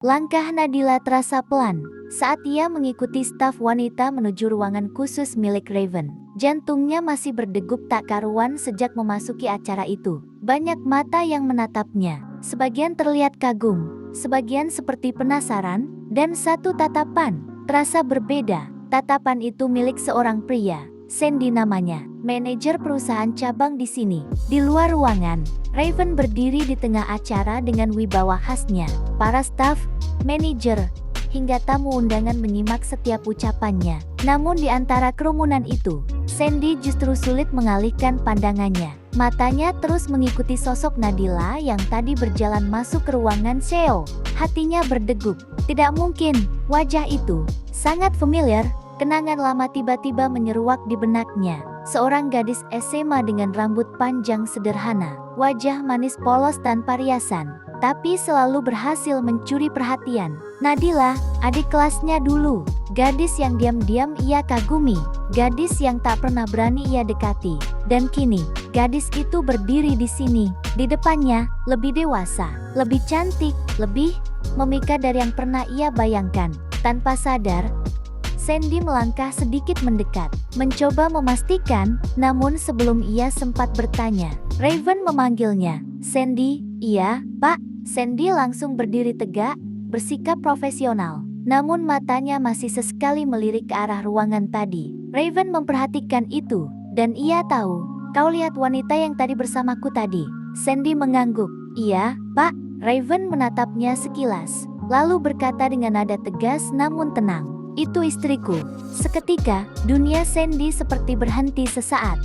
Langkah Nadila terasa pelan saat ia mengikuti staf wanita menuju ruangan khusus milik Raven. Jantungnya masih berdegup tak karuan sejak memasuki acara itu. Banyak mata yang menatapnya. Sebagian terlihat kagum, sebagian seperti penasaran, dan satu tatapan terasa berbeda. Tatapan itu milik seorang pria, Sandy namanya, manajer perusahaan cabang di sini. Di luar ruangan, Raven berdiri di tengah acara dengan wibawa khasnya. Para staf, manajer, hingga tamu undangan menyimak setiap ucapannya. Namun di antara kerumunan itu, Sandy justru sulit mengalihkan pandangannya. Matanya terus mengikuti sosok Nadila yang tadi berjalan masuk ke ruangan CEO. Hatinya berdegup. Tidak mungkin, wajah itu sangat familiar. Kenangan lama tiba-tiba menyeruak di benaknya. Seorang gadis SMA dengan rambut panjang sederhana, wajah manis polos tanpa riasan, tapi selalu berhasil mencuri perhatian. Nadila, adik kelasnya dulu, gadis yang diam-diam ia kagumi, gadis yang tak pernah berani ia dekati. Dan kini, gadis itu berdiri di sini, di depannya, lebih dewasa, lebih cantik, lebih memikat dari yang pernah ia bayangkan. Tanpa sadar, Sandy melangkah sedikit mendekat, mencoba memastikan, namun sebelum ia sempat bertanya, Raven memanggilnya. Sandy, iya, Pak. Sandy langsung berdiri tegak, bersikap profesional. Namun matanya masih sesekali melirik ke arah ruangan tadi. Raven memperhatikan itu, dan ia tahu, kau lihat wanita yang tadi bersamaku tadi. Sandy mengangguk. Iya, Pak. Raven menatapnya sekilas, lalu berkata dengan nada tegas namun tenang. Itu istriku. Seketika, dunia Sandy seperti berhenti sesaat.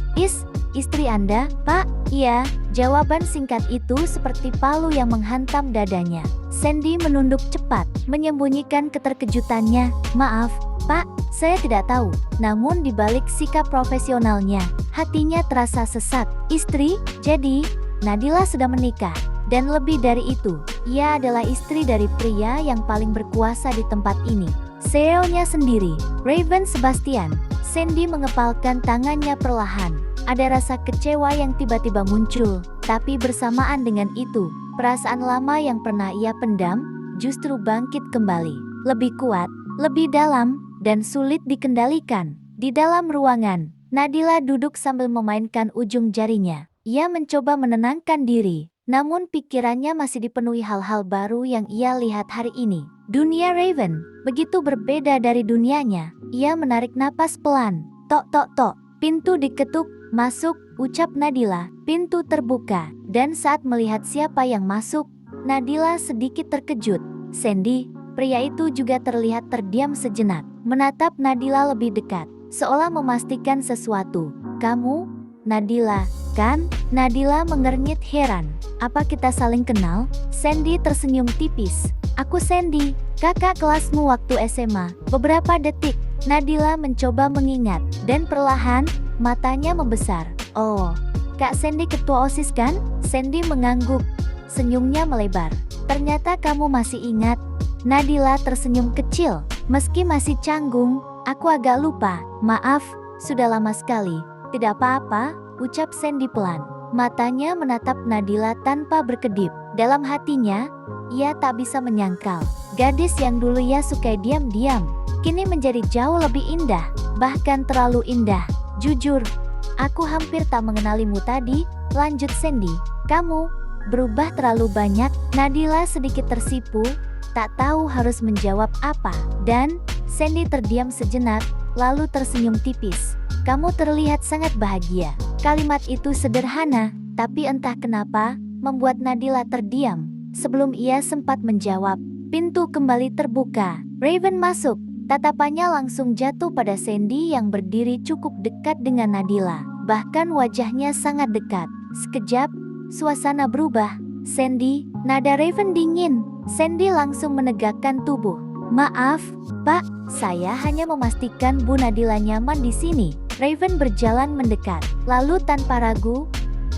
Istri Anda, Pak? Iya, jawaban singkat itu seperti palu yang menghantam dadanya. Sandy menunduk cepat, menyembunyikan keterkejutannya. Maaf, Pak, saya tidak tahu. Namun di balik sikap profesionalnya, hatinya terasa sesak. Istri? Jadi, Nadila sudah menikah. Dan lebih dari itu, ia adalah istri dari pria yang paling berkuasa di tempat ini. CEO-nya sendiri, Raven Sebastian. Sandy mengepalkan tangannya perlahan. Ada rasa kecewa yang tiba-tiba muncul, tapi bersamaan dengan itu, perasaan lama yang pernah ia pendam, justru bangkit kembali. Lebih kuat, lebih dalam, dan sulit dikendalikan. Di dalam ruangan, Nadila duduk sambil memainkan ujung jarinya. Ia mencoba menenangkan diri, namun pikirannya masih dipenuhi hal-hal baru yang ia lihat hari ini. Dunia Raven begitu berbeda dari dunianya. Ia menarik napas pelan. Tok tok tok. Pintu diketuk. Masuk, ucap Nadila. Pintu terbuka. Dan saat melihat siapa yang masuk, Nadila sedikit terkejut. Sandy, pria itu juga terlihat terdiam sejenak. Menatap Nadila lebih dekat, seolah memastikan sesuatu. Kamu, Nadila, kan? Nadila mengernyit heran. Apa kita saling kenal? Sandy tersenyum tipis. Aku Sandy, kakak kelasmu waktu SMA. Beberapa detik, Nadila mencoba mengingat, dan perlahan, matanya membesar. Oh, Kak Sandy ketua OSIS kan? Sandy mengangguk, senyumnya melebar. Ternyata kamu masih ingat. Nadila tersenyum kecil, meski masih canggung. Aku agak lupa, maaf, sudah lama sekali. Tidak apa-apa, ucap Sandy pelan. Matanya menatap Nadila tanpa berkedip. Dalam hatinya, ia tak bisa menyangkal. Gadis yang dulu ia sukai diam-diam, kini menjadi jauh lebih indah, bahkan terlalu indah. Jujur, aku hampir tak mengenalimu tadi, lanjut Sandy. Kamu berubah terlalu banyak. Nadila sedikit tersipu, tak tahu harus menjawab apa. Dan Sandy terdiam sejenak, lalu tersenyum tipis. Kamu terlihat sangat bahagia. Kalimat itu sederhana, tapi entah kenapa, membuat Nadila terdiam. Sebelum ia sempat menjawab, pintu kembali terbuka. Raven masuk. Tatapannya langsung jatuh pada Sandy yang berdiri cukup dekat dengan Nadila. Bahkan wajahnya sangat dekat. Sekejap, suasana berubah. Sandy, nada Raven dingin. Sandy langsung menegakkan tubuh. Maaf, Pak, saya hanya memastikan Bu Nadila nyaman di sini. Raven berjalan mendekat. Lalu tanpa ragu,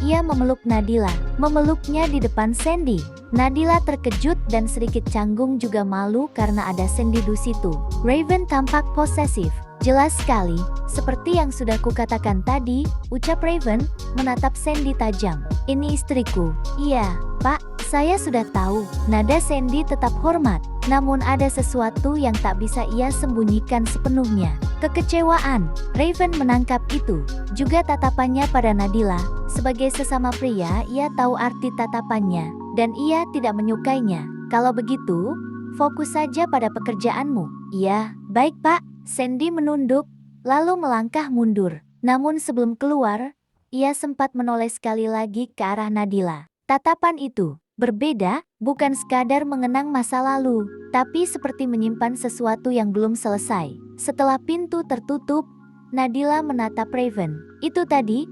ia memeluk Nadila. Memeluknya di depan Sandy. Nadila terkejut dan sedikit canggung juga malu karena ada Sandy di situ. Raven tampak posesif. Jelas sekali, seperti yang sudah kukatakan tadi, ucap Raven, menatap Sandy tajam. Ini istriku. Iya, Pak, saya sudah tahu. Nada Sandy tetap hormat. namun ada sesuatu yang tak bisa ia sembunyikan sepenuhnya. Kekecewaan. Raven menangkap itu. Juga tatapannya pada Nadila. Sebagai sesama pria, ia tahu arti tatapannya, dan ia tidak menyukainya. Kalau begitu, fokus saja pada pekerjaanmu. Iya, baik Pak. Sandy menunduk, lalu melangkah mundur. Namun sebelum keluar, ia sempat menoleh sekali lagi ke arah Nadila. Tatapan itu berbeda, bukan sekadar mengenang masa lalu, tapi seperti menyimpan sesuatu yang belum selesai. Setelah pintu tertutup, Nadila menatap Raven. Itu tadi,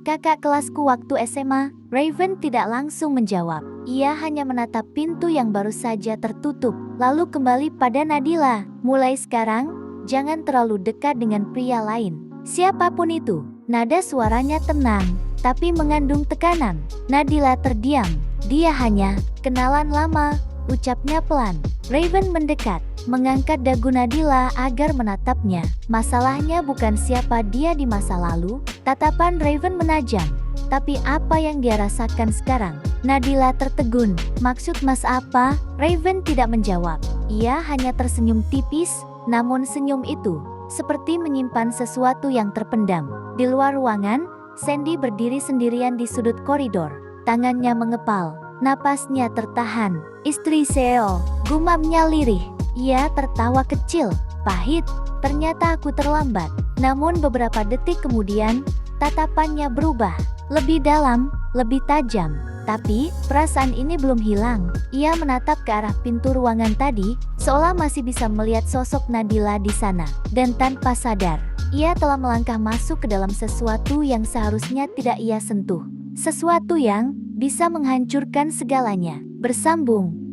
kakak kelasku waktu SMA. Raven tidak langsung menjawab. Ia hanya menatap pintu yang baru saja tertutup, lalu kembali pada Nadila. Mulai sekarang, jangan terlalu dekat dengan pria lain. Siapapun itu. Nada suaranya tenang, tapi mengandung tekanan. Nadila terdiam. Dia hanya kenalan lama, ucapnya pelan. Raven mendekat, mengangkat dagu Nadila agar menatapnya. Masalahnya bukan siapa dia di masa lalu. Tatapan Raven menajam. Tapi apa yang dia rasakan sekarang? Nadila tertegun. Maksud Mas apa? Raven tidak menjawab. Ia hanya tersenyum tipis, namun senyum itu seperti menyimpan sesuatu yang terpendam. Di luar ruangan, Sandy berdiri sendirian di sudut koridor. Tangannya mengepal, napasnya tertahan. Istri Seo, gumamnya lirih. Ia tertawa kecil, pahit. Ternyata aku terlambat. Namun beberapa detik kemudian, tatapannya berubah. Lebih dalam, lebih tajam. Tapi, perasaan ini belum hilang. Ia menatap ke arah pintu ruangan tadi, seolah masih bisa melihat sosok Nadila di sana. Dan tanpa sadar, ia telah melangkah masuk ke dalam sesuatu yang seharusnya tidak ia sentuh. Sesuatu yang bisa menghancurkan segalanya. Bersambung.